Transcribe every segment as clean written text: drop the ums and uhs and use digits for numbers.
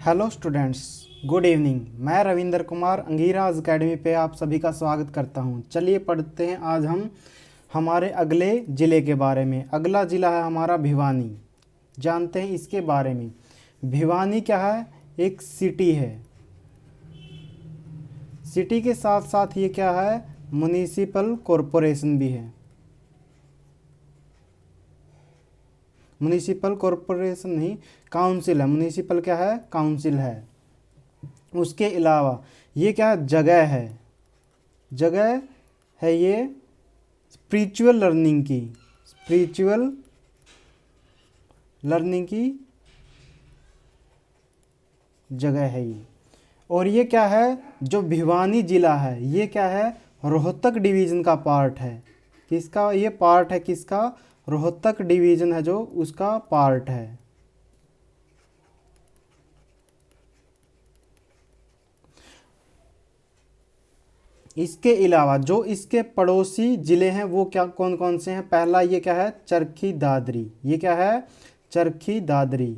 Hello students, good evening. मैं Ravindra Kumar अंगीराज academy पे आप सभी का स्वागत करता हूं। चलिए पढ़ते हैं आज हम हमारे अगले ज़िले के बारे में। अगला ज़िला है हमारा भिवानी। जानते हैं इसके बारे में। भिवानी क्या है? एक सिटी है। सिटी के साथ साथ ये क्या है? म्युनिसिपल कॉरपोरेशन भी है। म्युनिसिपल कॉरपोरेशन नहीं, काउंसिल है। म्युनिसिपल क्या है? काउंसिल है। उसके अलावा ये क्या जगह है? जगह है ये स्पिरिचुअल लर्निंग की जगह है ये। और ये क्या है? जो भिवानी जिला है ये क्या है? रोहतक डिवीज़न का पार्ट है। किसका ये पार्ट है? किसका? रोहतक डिवीज़न है जो उसका पार्ट है। इसके अलावा जो इसके पड़ोसी ज़िले हैं वो क्या कौन कौन से हैं? पहला ये क्या है? चरखी दादरी। ये क्या है? चरखी दादरी।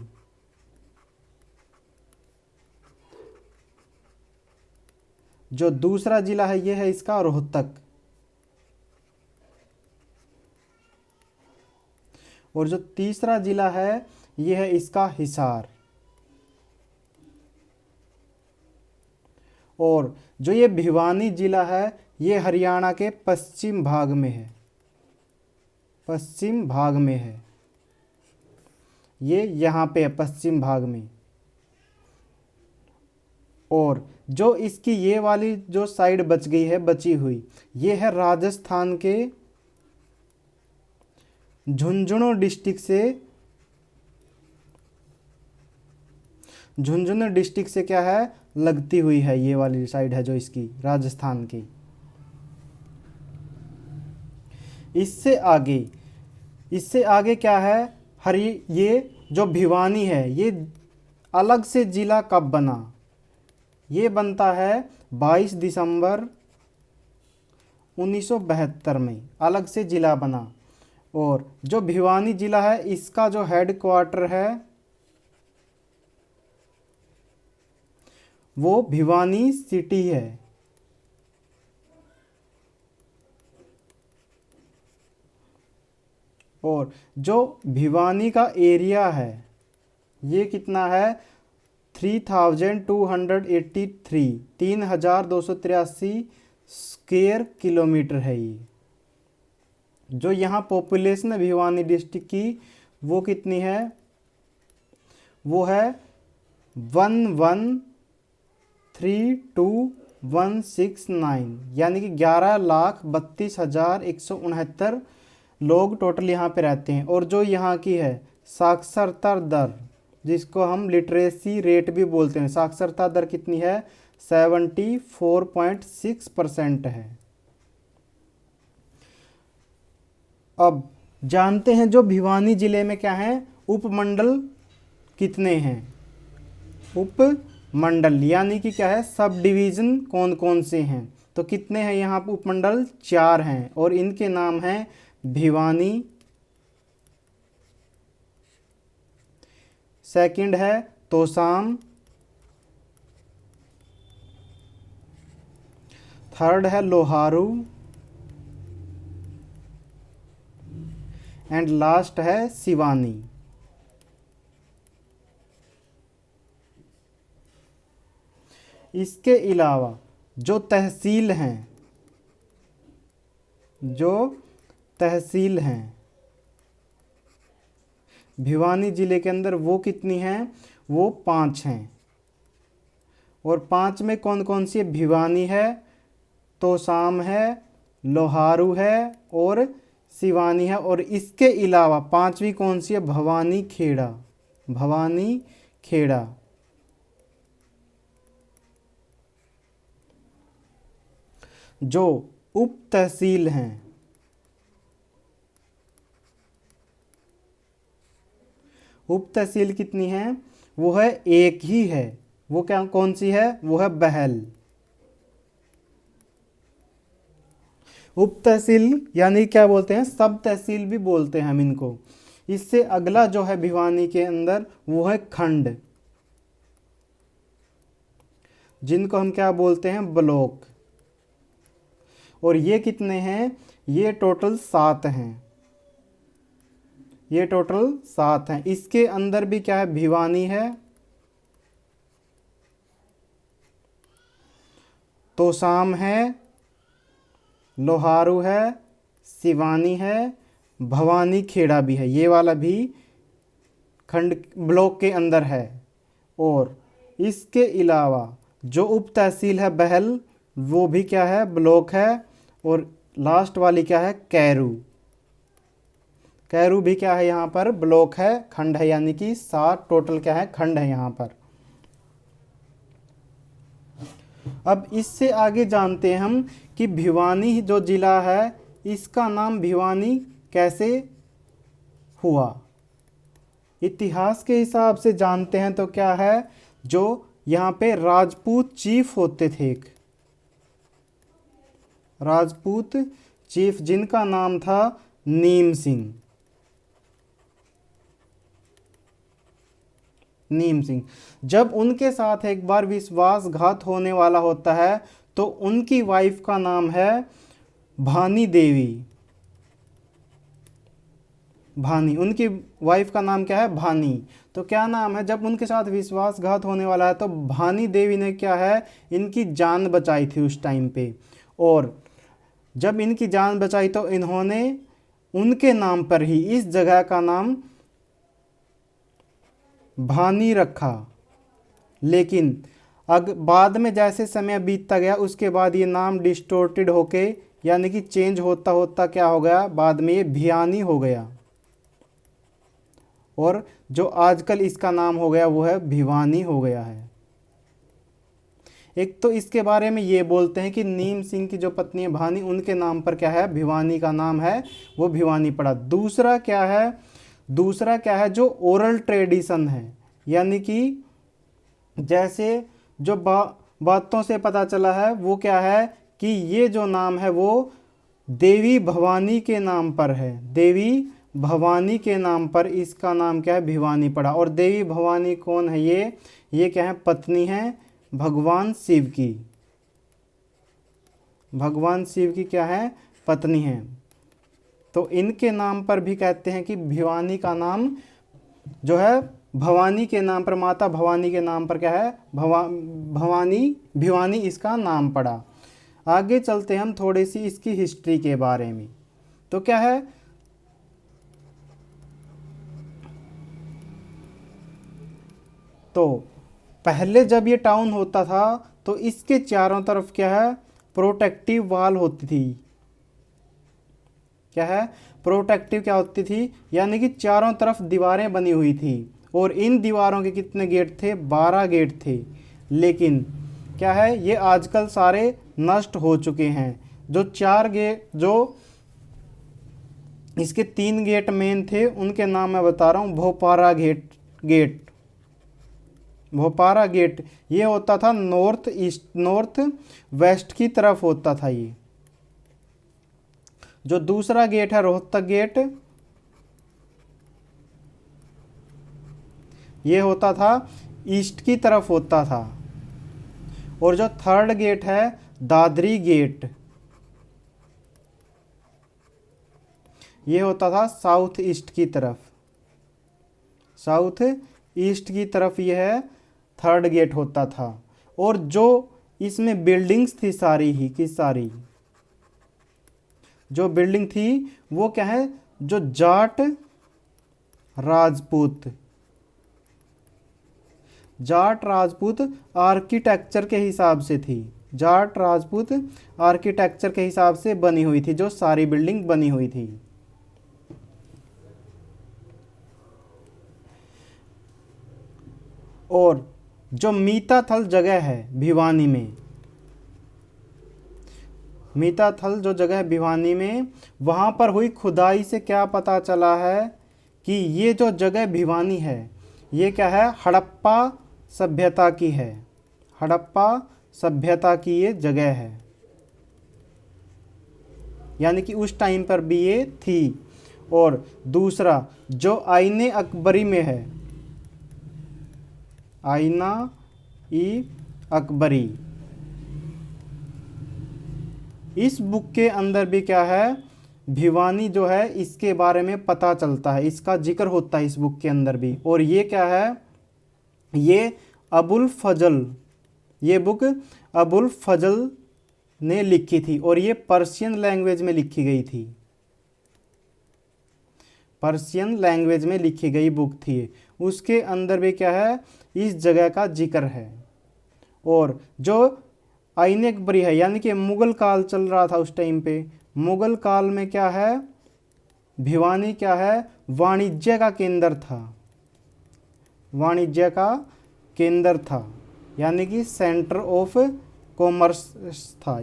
जो दूसरा ज़िला है ये है इसका रोहतक। और जो तीसरा ज़िला है ये है इसका हिसार। और जो ये भिवानी ज़िला है ये हरियाणा के पश्चिम भाग में है। पश्चिम भाग में है ये, यहाँ पे है पश्चिम भाग में। और जो इसकी ये वाली जो साइड बच गई है, बची हुई, ये है राजस्थान के झुंझुनू डिस्ट्रिक्ट से क्या है? लगती हुई है। ये वाली साइड है जो इसकी राजस्थान की। इससे आगे क्या है? ये जो भिवानी है ये अलग से जिला कब बना? ये बनता है 22 दिसंबर 1972 में अलग से जिला बना। और जो भिवानी जिला है इसका जो हेड क्वार्टर है वो भिवानी सिटी है। और जो भिवानी का एरिया है ये कितना है? 3283 स्क्वायर किलोमीटर है ये। जो यहाँ पॉपुलेशन है भिवानी डिस्ट्रिक्ट की वो कितनी है? वो है 1132,169, यानी कि 11,32,169 लोग टोटल यहाँ पे रहते हैं। और जो यहाँ की है साक्षरता दर, जिसको हम लिटरेसी रेट भी बोलते हैं, साक्षरता दर कितनी है? 74.6% है। अब जानते हैं जो भिवानी जिले में क्या है? उपमंडल कितने हैं? उपमंडल यानी कि क्या है? सब डिवीज़न कौन कौन से हैं? तो कितने हैं यहाँ पर उपमंडल? 4 हैं। और इनके नाम हैं भिवानी, सेकंड है तोसाम, थर्ड है लोहारू एंड लास्ट है सिवानी। इसके अलावा जो तहसील हैं भिवानी जिले के अंदर वो कितनी हैं? वो 5 हैं। और 5 में कौन कौन सी है? भिवानी है, तोसाम है, लोहारू है और सिवानी है। और इसके अलावा 5वीं कौन सी है? भवानी खेड़ा। जो उप तहसील हैं उप तहसील कितनी है? वो है एक ही है। वो क्या कौन सी है? वो है बहल। उप तहसील यानी क्या बोलते हैं? सब तहसील भी बोलते हैं हम इनको। इससे अगला जो है भिवानी के अंदर वो है खंड। जिनको हम क्या बोलते हैं, ब्लॉक। और ये कितने हैं, ये टोटल 7 हैं, ये टोटल 7 हैं। इसके अंदर भी क्या है, भिवानी है, तोशाम है, लोहारू है, सिवानी है, भवानी खेड़ा भी है, ये वाला भी खंड ब्लॉक के अंदर है। और इसके अलावा जो उप तहसील है बहल, वो भी क्या है, ब्लॉक है। और लास्ट वाली क्या है, कैरू, कैरू भी क्या है, यहाँ पर ब्लॉक है, खंड है, यानी कि 7 टोटल क्या है, खंड है यहाँ पर। अब इससे आगे जानते हैं हम कि भिवानी जो जिला है, इसका नाम भिवानी कैसे हुआ। इतिहास के हिसाब से जानते हैं तो क्या है, जो यहाँ पे राजपूत चीफ होते थे, एक राजपूत चीफ जिनका नाम था नीम सिंह, नीम सिंह। जब उनके साथ एक बार विश्वासघात होने वाला होता है तो उनकी वाइफ का नाम है भानी देवी, भानी, उनकी वाइफ का नाम क्या है, भानी। तो क्या नाम है, जब उनके साथ विश्वासघात होने वाला है तो भानी देवी ने क्या है, इनकी जान बचाई थी उस टाइम पे। और जब इनकी जान बचाई तो इन्होंने उनके नाम पर ही इस जगह का नाम भानी रखा। लेकिन बाद में जैसे समय बीतता गया उसके बाद ये नाम डिस्टोर्टेड होके, यानी कि चेंज होता होता क्या हो गया, बाद में ये भियानी हो गया। और जो आजकल इसका नाम हो गया वो है भिवानी हो गया है। एक तो इसके बारे में ये बोलते हैं कि नीम सिंह की जो पत्नी है भानी, उनके नाम पर क्या है, भिवानी का नाम है, वो भिवानी पड़ा। दूसरा क्या है जो ओरल ट्रेडिशन है, यानी कि जैसे जो बातों से पता चला है वो क्या है कि ये जो नाम है वो देवी भवानी के नाम पर है, देवी भवानी के नाम पर इसका नाम क्या है, भिवानी पड़ा। और देवी भवानी कौन है, ये क्या है, पत्नी है भगवान शिव की, भगवान शिव की क्या है, पत्नी है। तो इनके नाम पर भी कहते हैं कि भिवानी का नाम जो है भवानी के नाम पर, माता भवानी के नाम पर क्या है, भवानी, भिवानी इसका नाम पड़ा। आगे चलते हैं हम थोड़ी सी इसकी हिस्ट्री के बारे में। तो क्या है, तो पहले जब ये टाउन होता था तो इसके चारों तरफ क्या है, प्रोटेक्टिव वॉल होती थी। क्या है, प्रोटेक्टिव क्या होती थी, यानी कि चारों तरफ दीवारें बनी हुई थी। और इन दीवारों के कितने गेट थे, 12 गेट थे। लेकिन क्या है, ये आजकल सारे नष्ट हो चुके हैं। जो 4 गेट, जो इसके 3 गेट मेन थे उनके नाम मैं बता रहा हूँ। भोपारा गेट ये होता था नॉर्थ वेस्ट की तरफ होता था ये। जो दूसरा गेट है रोहतक गेट, ये होता था ईस्ट की तरफ होता था। और जो थर्ड गेट है दादरी गेट, ये होता था साउथ ईस्ट की तरफ, साउथ ईस्ट की तरफ ये है थर्ड गेट होता था। और जो इसमें बिल्डिंग्स थी सारी ही की सारी, जो बिल्डिंग थी वो क्या है, जो जाट राजपूत आर्किटेक्चर के हिसाब से थी, जाट राजपूत आर्किटेक्चर के हिसाब से बनी हुई थी जो सारी बिल्डिंग बनी हुई थी। और जो मीताथल जगह है भिवानी में, मीताथल जो जगह है भिवानी में, वहाँ पर हुई खुदाई से क्या पता चला है कि ये जो जगह भिवानी है ये क्या है, हड़प्पा सभ्यता की है, हड़प्पा सभ्यता की ये जगह है, यानी कि उस टाइम पर भी ये थी। और दूसरा जो आईने अकबरी में है, आईना ई अकबरी। इस बुक के अंदर भी क्या है, भिवानी जो है इसके बारे में पता चलता है, इसका जिक्र होता है इस बुक के अंदर भी। और ये क्या है, ये अबुल फजल, ये बुक अबुल फजल ने लिखी थी और ये पर्शियन लैंग्वेज में लिखी गई थी, पर्शियन लैंग्वेज में लिखी गई बुक थी। उसके अंदर भी क्या है, इस जगह का जिक्र है। और जो आईने अकबरी है, यानी कि मुगल काल चल रहा था उस टाइम पे, मुगल काल में क्या है, भिवानी क्या है, वाणिज्य का केंद्र था, वाणिज्य का केंद्र था, यानी कि सेंटर ऑफ कॉमर्स था।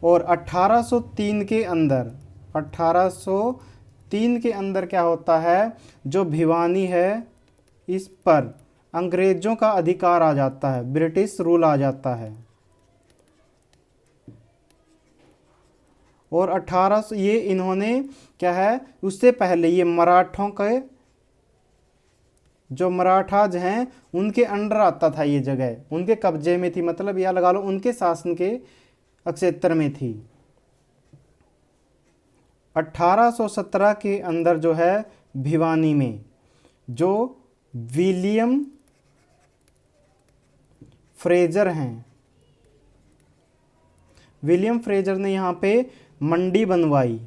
और 1803 के अंदर, 1803 के अंदर क्या होता है, जो भिवानी है इस पर अंग्रेजों का अधिकार आ जाता है, ब्रिटिश रूल आ जाता है। और 1800 ये इन्होंने क्या है, उससे पहले ये मराठों के, जो मराठाज हैं उनके अंडर आता था, ये जगह उनके कब्जे में थी, मतलब या लगा लो उनके शासन के क्षेत्र में थी। 1817 के अंदर जो है भिवानी में जो विलियम फ्रेजर हैं, विलियम फ्रेजर ने यहाँ पे मंडी बनवाई,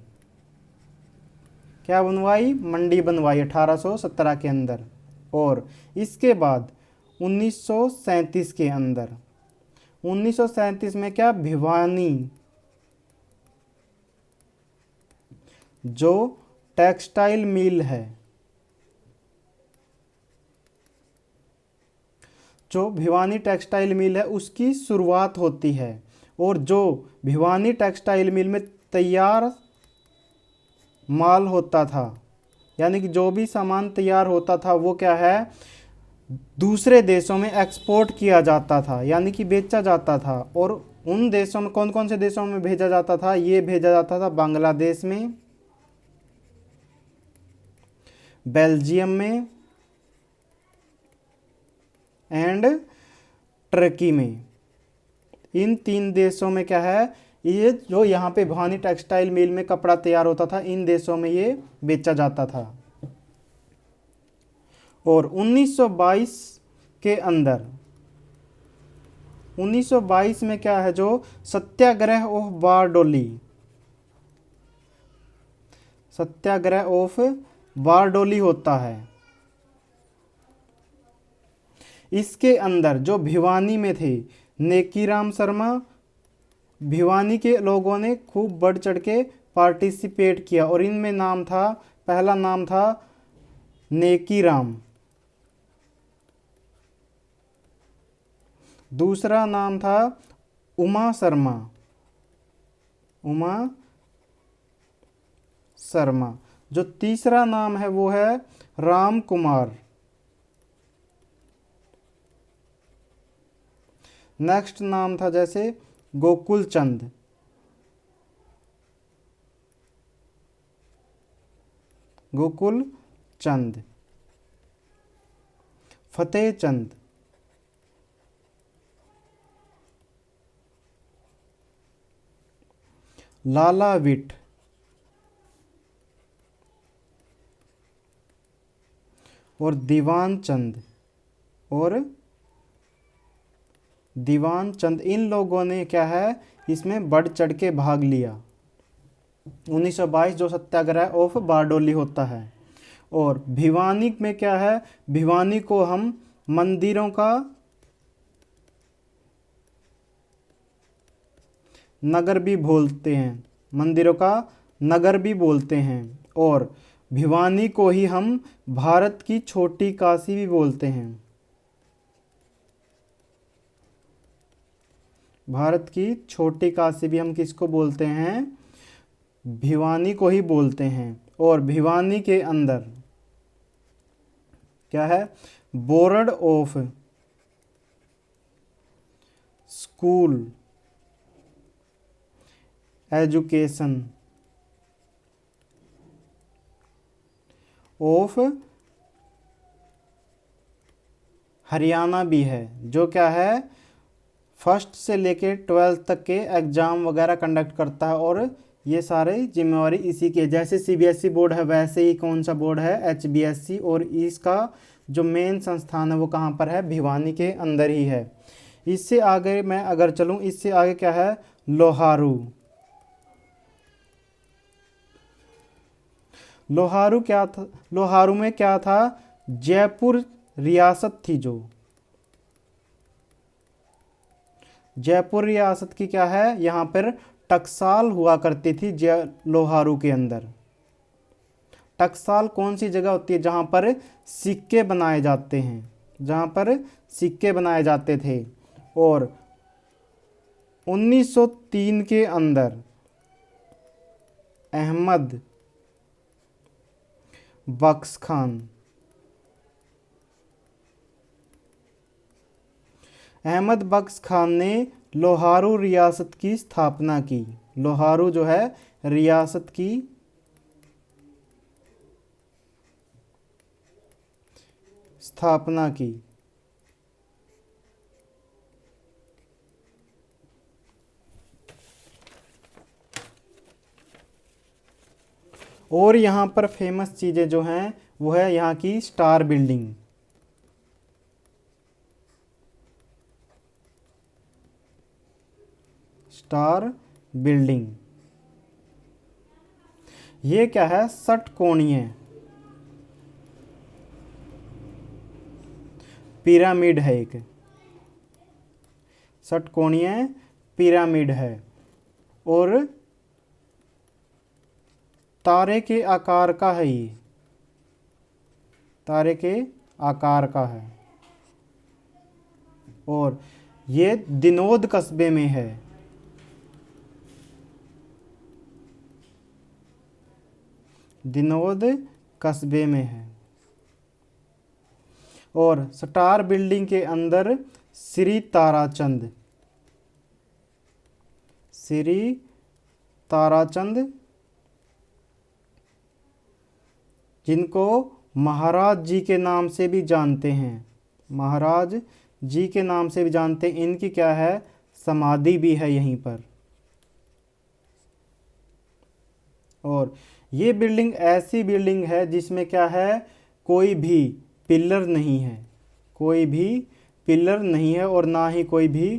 क्या बनवाई, मंडी बनवाई 1817 के अंदर। और इसके बाद 1937 के अंदर, 1937 में क्या, भिवानी जो टेक्सटाइल मिल है, जो भिवानी टेक्सटाइल मिल है उसकी शुरुआत होती है। और जो भिवानी टेक्सटाइल मिल में तैयार माल होता था, यानी कि जो भी सामान तैयार होता था वो क्या है, दूसरे देशों में एक्सपोर्ट किया जाता था, यानी कि बेचा जाता था। और उन देशों में कौन कौन से देशों में भेजा जाता था, ये भेजा जाता था बांग्लादेश में, बेल्जियम में एंड टर्की में। इन 3 देशों में क्या है, ये जो यहाँ पे भिवानी टेक्सटाइल मिल में कपड़ा तैयार होता था, इन देशों में ये बेचा जाता था। और 1922 के अंदर, 1922 में क्या है, जो सत्याग्रह ऑफ बारडोली, सत्याग्रह ऑफ बारडोली होता है। इसके अंदर जो भिवानी में थे नेकीराम शर्मा, भिवानी के लोगों ने खूब बढ़ चढ़ के पार्टिसिपेट किया। और इनमें नाम था, पहला नाम था नेकीराम, दूसरा नाम था उमा शर्मा, उमा शर्मा, जो तीसरा नाम है वो है राम कुमार। नेक्स्ट नाम था जैसे गोकुल चंद, गोकुल चंद, फतेह चंद, लाला विट और दीवान चंद, और दीवान चंद, इन लोगों ने क्या है इसमें बढ़ चढ़ के भाग लिया। 1922 जो सत्याग्रह ऑफ बारडोली होता है। और भिवानी में क्या है, भिवानी को हम मंदिरों का नगर भी बोलते हैं, मंदिरों का नगर भी बोलते हैं। और भिवानी को ही हम भारत की छोटी काशी भी बोलते हैं, भारत की छोटी काशी भी हम किसको बोलते हैं, भिवानी को ही बोलते हैं। और भिवानी के अंदर क्या है, board of school education of Haryana भी है, जो क्या है फर्स्ट से लेके 12th तक के एग्ज़ाम वगैरह कंडक्ट करता है, और ये सारे जिम्मेवारी इसी के, जैसे सीबीएसई बोर्ड है वैसे ही कौन सा बोर्ड है, एचबीएसई, और इसका जो मेन संस्थान है वो कहाँ पर है, भिवानी के अंदर ही है। इससे आगे मैं अगर चलूँ, इससे आगे क्या है, लोहारू। लोहारू क्या था, लोहारू में क्या था, जयपुर रियासत थी, जो जयपुर रियासत की क्या है, यहाँ पर टकसाल हुआ करती थी जय लोहारू के अंदर। टकसाल कौन सी जगह होती है, जहाँ पर सिक्के बनाए जाते हैं, जहाँ पर सिक्के बनाए जाते थे। और 1903 के अंदर अहमद बख्श खान, अहमद बख्श खान ने लोहारू रियासत की स्थापना की। लोहारू जो है रियासत की स्थापना की। और यहाँ पर फेमस चीज़ें जो हैं वो है यहाँ की स्टार बिल्डिंग। स्टार बिल्डिंग ये क्या है, षटकोणीय पिरामिड है, एक षटकोणीय पिरामिड है, और तारे के आकार का है, ये तारे के आकार का है, और ये दिनोद कस्बे में है। दिनोद कस्बे में है। और स्टार बिल्डिंग के अंदर श्री ताराचंद, श्री ताराचंद, जिनको महाराज जी के नाम से भी जानते हैं, महाराज जी के नाम से भी जानते हैं, इनकी क्या है, समाधि भी है यहीं पर। और ये बिल्डिंग ऐसी बिल्डिंग है जिसमें क्या है, कोई भी पिलर नहीं है, कोई भी पिलर नहीं है, और ना ही कोई भी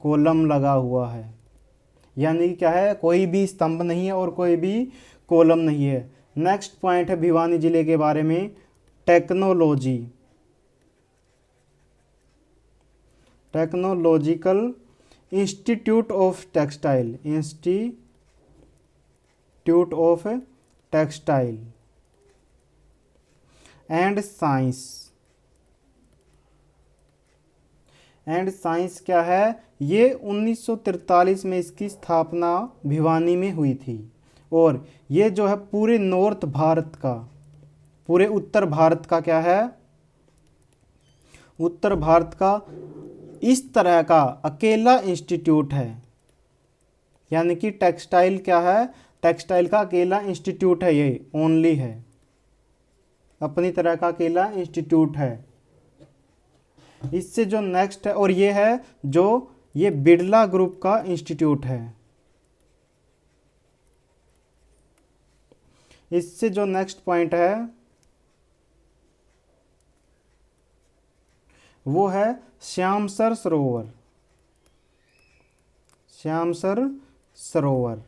कॉलम लगा हुआ है, यानी क्या है, कोई भी स्तंभ नहीं है और कोई भी कॉलम नहीं है। नेक्स्ट पॉइंट है भिवानी जिले के बारे में, technology, technological institute of textile, institute of textile and science. And science क्या है, ये 1943 में इसकी स्थापना भिवानी में हुई थी, और ये जो है पूरे नॉर्थ भारत का, पूरे उत्तर भारत का क्या है, उत्तर भारत का इस तरह का अकेला इंस्टीट्यूट है, यानी कि टेक्सटाइल क्या है, टेक्सटाइल का अकेला इंस्टीट्यूट है, ये ओनली है, अपनी तरह का अकेला इंस्टीट्यूट है। इससे जो नेक्स्ट है, और ये है जो ये बिरला ग्रुप का इंस्टीट्यूट है। इससे जो नेक्स्ट पॉइंट है वो है श्यामसर सरोवर, श्यामसर सरोवर।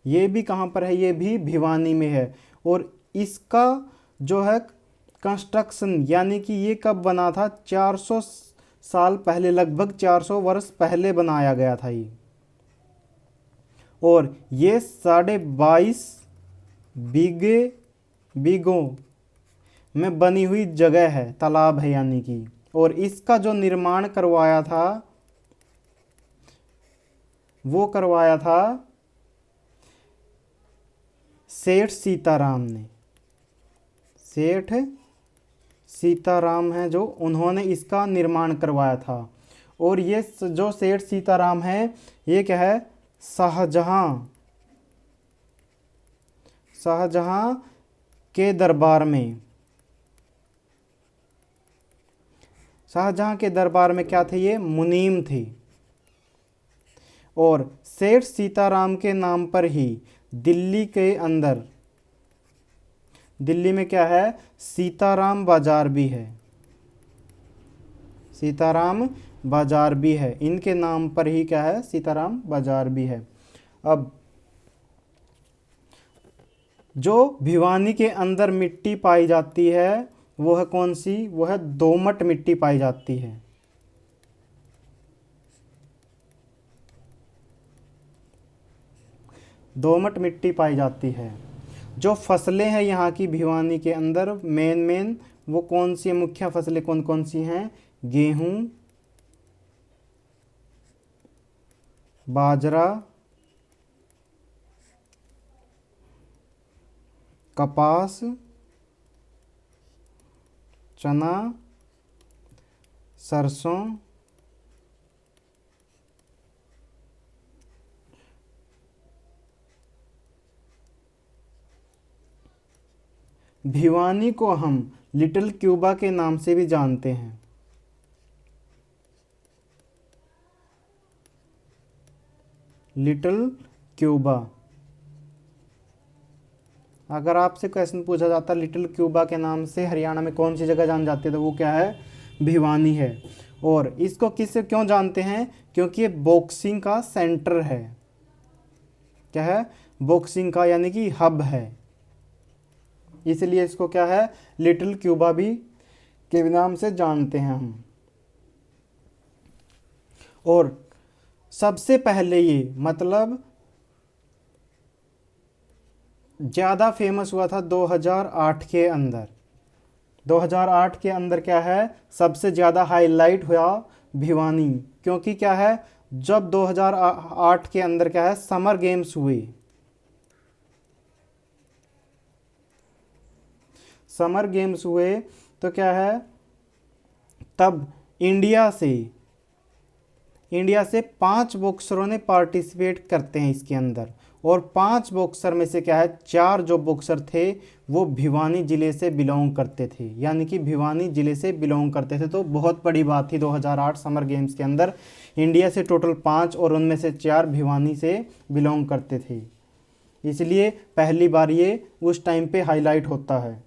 ये भी कहाँ पर है, ये भी भिवानी में है, और इसका जो है कंस्ट्रक्शन, यानी कि ये कब बना था, 400 साल पहले, लगभग 400 वर्ष पहले बनाया गया था ये। और ये 22.5 बीघों में बनी हुई जगह है, तालाब है यानी कि, और इसका जो निर्माण करवाया था वो करवाया था सेठ सीताराम ने। सेठ सीताराम है जो, उन्होंने इसका निर्माण करवाया था। और ये जो सेठ सीताराम है ये क्या है, शाहजहां के दरबार में, शाहजहां के दरबार में क्या थे, ये मुनीम थे। और सेठ सीताराम के नाम पर ही दिल्ली के अंदर, दिल्ली में क्या है, सीताराम बाजार भी है, सीताराम बाजार भी है, इनके नाम पर ही क्या है, सीताराम बाजार भी है। अब जो भिवानी के अंदर मिट्टी पाई जाती है वो है कौन सी, वो है दोमट मिट्टी पाई जाती है। दोमट मिट्टी पाई जाती है। जो फसलें हैं यहाँ की भिवानी के अंदर मेन वो कौन सी मुख्य फसलें कौन कौन सी हैं, गेहूं, बाजरा, कपास, चना, सरसों, भिवानी को हम लिटिल क्यूबा के नाम से भी जानते हैं। लिटिल क्यूबा, अगर आपसे क्वेश्चन पूछा जाता लिटिल क्यूबा के नाम से हरियाणा में कौन सी जगह जान जाती है तो वो क्या है, भिवानी है। और इसको किससे क्यों जानते हैं, क्योंकि ये बॉक्सिंग का सेंटर है। क्या है, बॉक्सिंग का यानी कि हब है, इसलिए इसको क्या है, लिटिल क्यूबा भी के नाम से जानते हैं हम। और सबसे पहले ये मतलब ज़्यादा फेमस हुआ था 2008 के अंदर। 2008 के अंदर क्या है, सबसे ज़्यादा हाईलाइट हुआ भिवानी, क्योंकि क्या है, जब 2008 के अंदर क्या है, समर गेम्स हुए, समर गेम्स हुए तो क्या है, तब इंडिया से 5 बॉक्सरों ने पार्टिसिपेट करते हैं इसके अंदर। और 5 बॉक्सर में से क्या है, 4 जो बॉक्सर थे वो भिवानी ज़िले से बिलोंग करते थे, यानी कि भिवानी ज़िले से बिलोंग करते थे। तो बहुत बड़ी बात थी 2008 समर गेम्स के अंदर, इंडिया से टोटल 5 और उनमें से 4 भिवानी से बिलोंग करते थे, इसलिए पहली बार ये उस टाइम पे हाईलाइट होता है।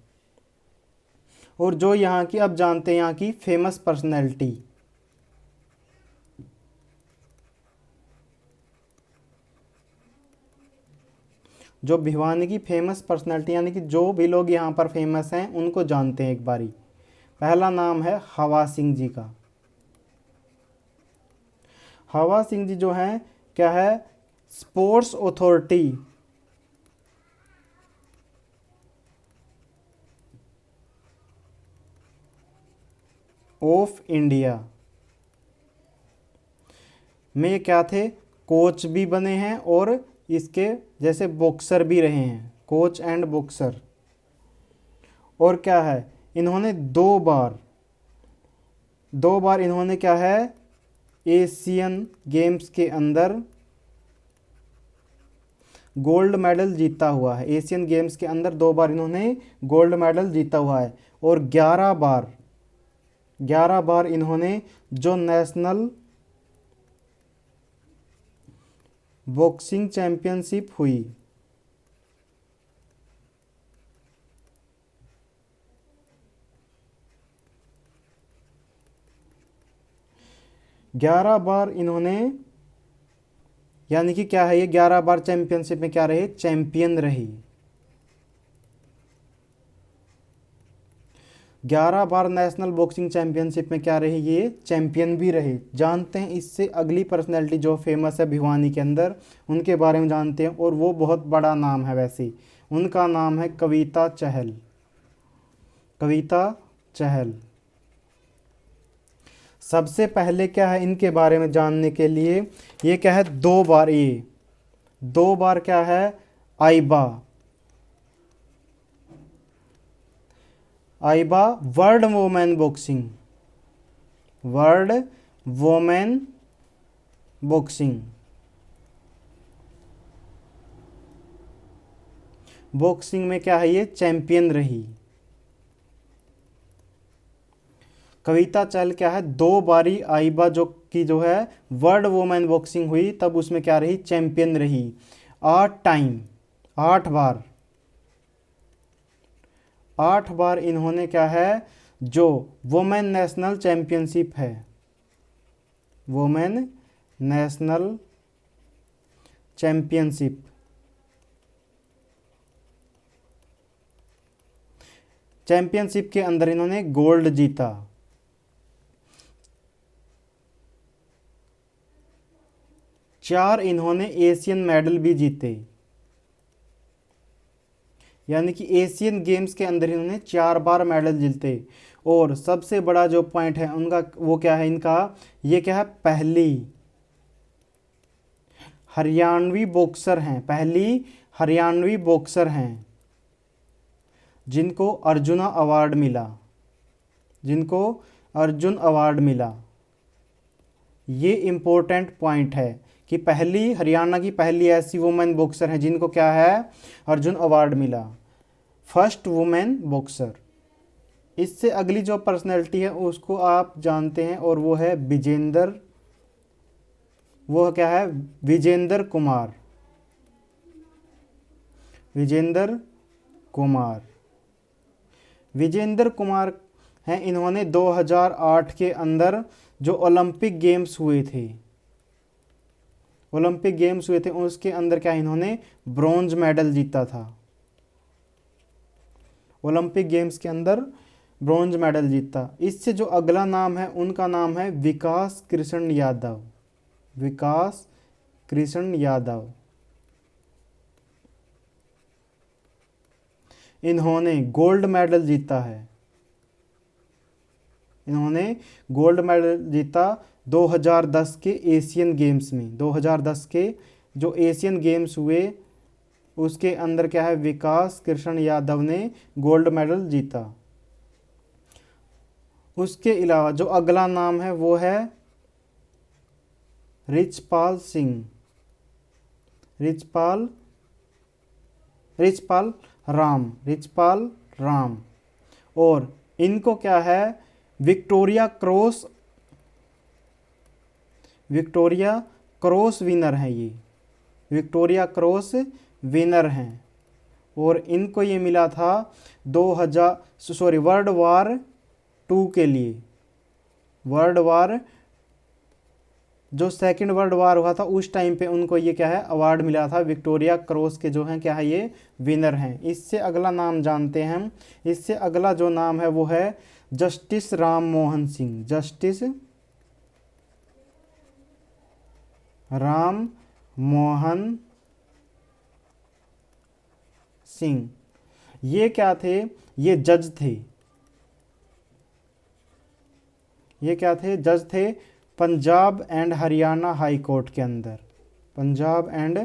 और जो यहाँ की, अब जानते हैं यहाँ की फेमस पर्सनैलिटी, जो भिवानी की फेमस पर्सनैलिटी यानी कि जो भी लोग यहाँ पर फेमस हैं उनको जानते हैं एक बारी। पहला नाम है हवा सिंह जी का। हवा सिंह जी जो हैं क्या है, स्पोर्ट्स अथॉरिटी ऑफ इंडिया में क्या थे, कोच भी बने हैं और इसके जैसे बॉक्सर भी रहे हैं, कोच एंड बॉक्सर। और क्या है, इन्होंने 2 बार इन्होंने क्या है, एशियन गेम्स के अंदर गोल्ड मेडल जीता हुआ है। एशियन गेम्स के अंदर 2 बार इन्होंने गोल्ड मेडल जीता हुआ है। और 11 बार इन्होंने जो नेशनल बॉक्सिंग चैंपियनशिप हुई, 11 बार इन्होंने, यानी कि क्या है, ये 11 बार चैंपियनशिप में क्या रहे, चैंपियन रही। 11 बार नेशनल बॉक्सिंग चैंपियनशिप में क्या रही, ये चैंपियन भी रहे। जानते हैं इससे अगली पर्सनैलिटी जो फेमस है भिवानी के अंदर, उनके बारे में जानते हैं। और वो बहुत बड़ा नाम है वैसे, उनका नाम है कविता चहल। कविता चहल। सबसे पहले क्या है इनके बारे में जानने के लिए, ये क्या है, 2 बार क्या है, AIBA world women boxing, world women boxing में क्या है, ये चैंपियन रही। कविता चहल क्या है, 2 बारी आइबा जो है वर्ल्ड वुमेन बॉक्सिंग हुई तब उसमें क्या रही, चैंपियन रही। 8 टाइम, 8 बार, 8 बार इन्होंने क्या है, जो वुमेन नेशनल चैंपियनशिप है, वुमेन नेशनल चैंपियनशिप, चैंपियनशिप के अंदर इन्होंने गोल्ड जीता। 4 इन्होंने एशियन मेडल भी जीते, यानी कि एशियन गेम्स के अंदर इन्होंने 4 बार मेडल जीते। और सबसे बड़ा जो पॉइंट है उनका वो क्या है, इनका ये क्या है, पहली हरियाणवी बॉक्सर हैं, पहली हरियाणवी बॉक्सर हैं जिनको अर्जुना अवार्ड मिला, जिनको अर्जुन अवार्ड मिला। ये इम्पोर्टेंट पॉइंट है कि पहली हरियाणा की पहली ऐसी वुमेन बॉक्सर हैं जिनको क्या है, अर्जुन अवार्ड मिला, फर्स्ट वुमेन बॉक्सर। इससे अगली जो पर्सनैलिटी है उसको आप जानते हैं और वो है विजेंद्र, वो क्या है, विजेंद्र कुमार, विजेंद्र कुमार, विजेंद्र कुमार हैं। इन्होंने 2008 के अंदर जो ओलंपिक गेम्स हुए थे, ओलंपिक गेम्स हुए थे उसके अंदर क्या इन्होंने ब्रॉन्ज मेडल जीता था, ओलंपिक गेम्स के अंदर ब्रॉन्ज मेडल जीता। इससे जो अगला नाम है उनका नाम है विकास कृष्ण यादव, विकास कृष्ण यादव। इन्होंने गोल्ड मेडल जीता है, इन्होंने गोल्ड मेडल जीता 2010 के एशियन गेम्स में। 2010 के जो एशियन गेम्स हुए उसके अंदर क्या है, विकास कृष्ण यादव ने गोल्ड मेडल जीता। उसके अलावा जो अगला नाम है वो है रिचपाल सिंह, रिचपाल राम, रिचपाल राम। और इनको क्या है, विक्टोरिया क्रॉस विनर हैं, ये विक्टोरिया क्रॉस विनर हैं। और इनको ये मिला था वर्ल्ड वार 2 के लिए, वर्ल्ड वार जो सेकंड वर्ल्ड वार हुआ था उस टाइम पे उनको ये क्या है, अवार्ड मिला था। विक्टोरिया क्रॉस के जो हैं क्या है, ये विनर हैं। इससे अगला नाम जानते हैं हम, इससे अगला जो नाम है वो है जस्टिस राम मोहन सिंह, जस्टिस राम मोहन सिंह। ये क्या थे, ये जज थे, ये क्या थे, जज थे Punjab and Haryana high court के अंदर, Punjab and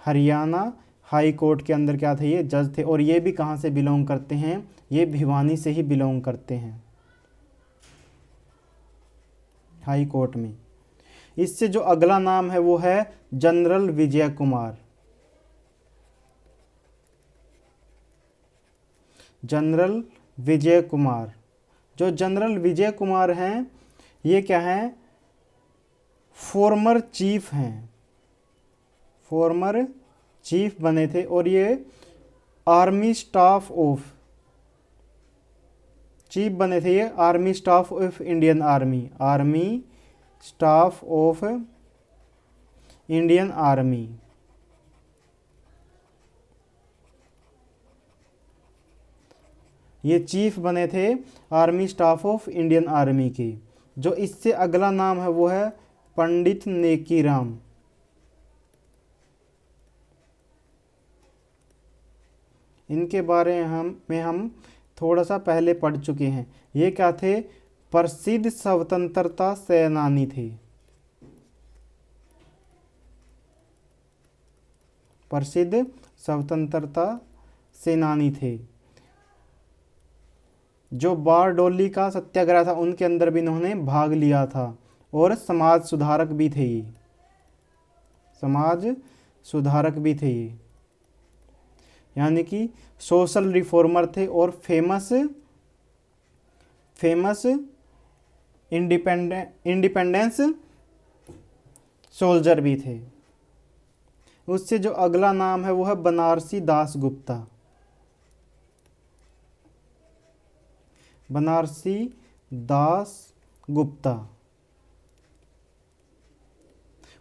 Haryana high court के अंदर क्या थे, ये जज थे। और ये भी कहाँ से बिलोंग करते हैं, ये भिवानी से ही बिलोंग करते हैं, हाई कोर्ट में। इससे जो अगला नाम है वो है जनरल विजय कुमार, जनरल विजय कुमार। जो जनरल विजय कुमार हैं ये क्या हैं, फॉर्मर चीफ हैं, फॉर्मर चीफ बने थे। और ये आर्मी स्टाफ ऑफ चीफ बने थे, ये army staff of Indian army, army staff of Indian army. ये चीफ बने थे army staff of Indian army के। जो इससे अगला नाम है वो है पंडित नेकीराम, इनके बारे में हम थोड़ा सा पहले पढ़ चुके हैं। ये क्या थे, प्रसिद्ध स्वतंत्रता सेनानी थे, प्रसिद्ध स्वतंत्रता सेनानी थे। जो बारडोली का सत्याग्रह था उनके अंदर भी इन्होंने भाग लिया था। और समाज सुधारक भी थे ये, समाज सुधारक भी थे ये, यानी कि सोशल रिफॉर्मर थे। और फेमस इंडिपेंडेंस सोल्जर भी थे। उससे जो अगला नाम है वो है बनारसी दास गुप्ता। बनारसी दास गुप्ता,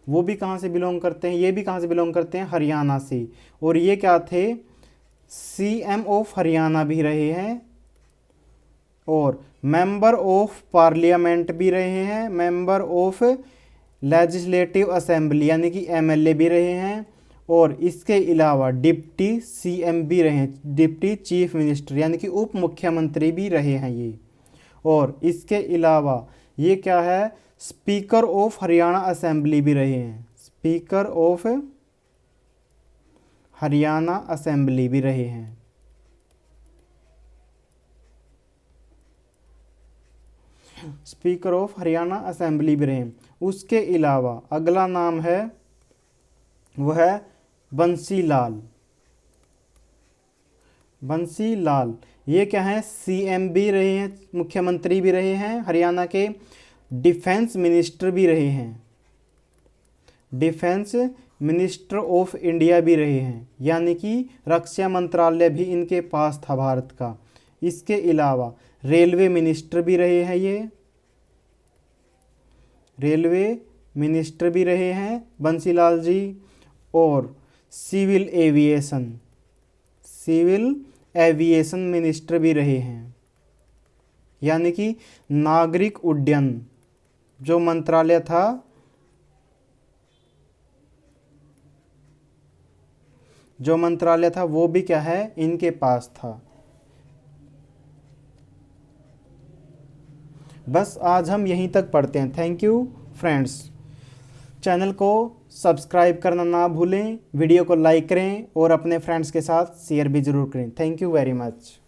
वो भी कहाँ से बिलोंग करते हैं, ये भी कहाँ से बिलोंग करते हैं, हरियाणा से। और ये क्या थे, सीएम ऑफ हरियाणा भी रहे हैं और मेंबर ऑफ पार्लियामेंट भी रहे हैं, मेंबर ऑफ लेजिस्लेटिव असेंबली यानी कि एमएलए भी रहे हैं, और इसके अलावा डिप्टी सीएम भी रहे हैं, डिप्टी चीफ मिनिस्टर यानी कि उप मुख्यमंत्री भी रहे हैं ये। और इसके अलावा ये क्या है, स्पीकर ऑफ हरियाणा असेंबली भी रहे हैं, स्पीकर ऑफ हरियाणा असेंबली भी रहे हैं। स्पीकर ऑफ हरियाणा असेंबली भी रहे। उसके अलावा अगला नाम है वह है बंसीलाल। बंसीलाल ये क्या है, सीएम भी रहे हैं, मुख्यमंत्री भी रहे हैं हरियाणा के, डिफेंस मिनिस्टर भी रहे हैं, डिफेंस मिनिस्टर ऑफ इंडिया भी रहे हैं, यानी कि रक्षा मंत्रालय भी इनके पास था भारत का। इसके अलावा रेलवे मिनिस्टर भी रहे हैं, ये रेलवे मिनिस्टर भी रहे हैं बंसीलाल जी, और सिविल एविएशन मिनिस्टर भी रहे हैं, यानी कि नागरिक उड्डयन जो मंत्रालय था, वो भी क्या है, इनके पास था। बस आज हम यहीं तक पढ़ते हैं। Thank you friends. चैनल को सब्सक्राइब करना ना भूलें, वीडियो को लाइक करें और अपने फ्रेंड्स के साथ शेयर भी ज़रूर करें। Thank you very much.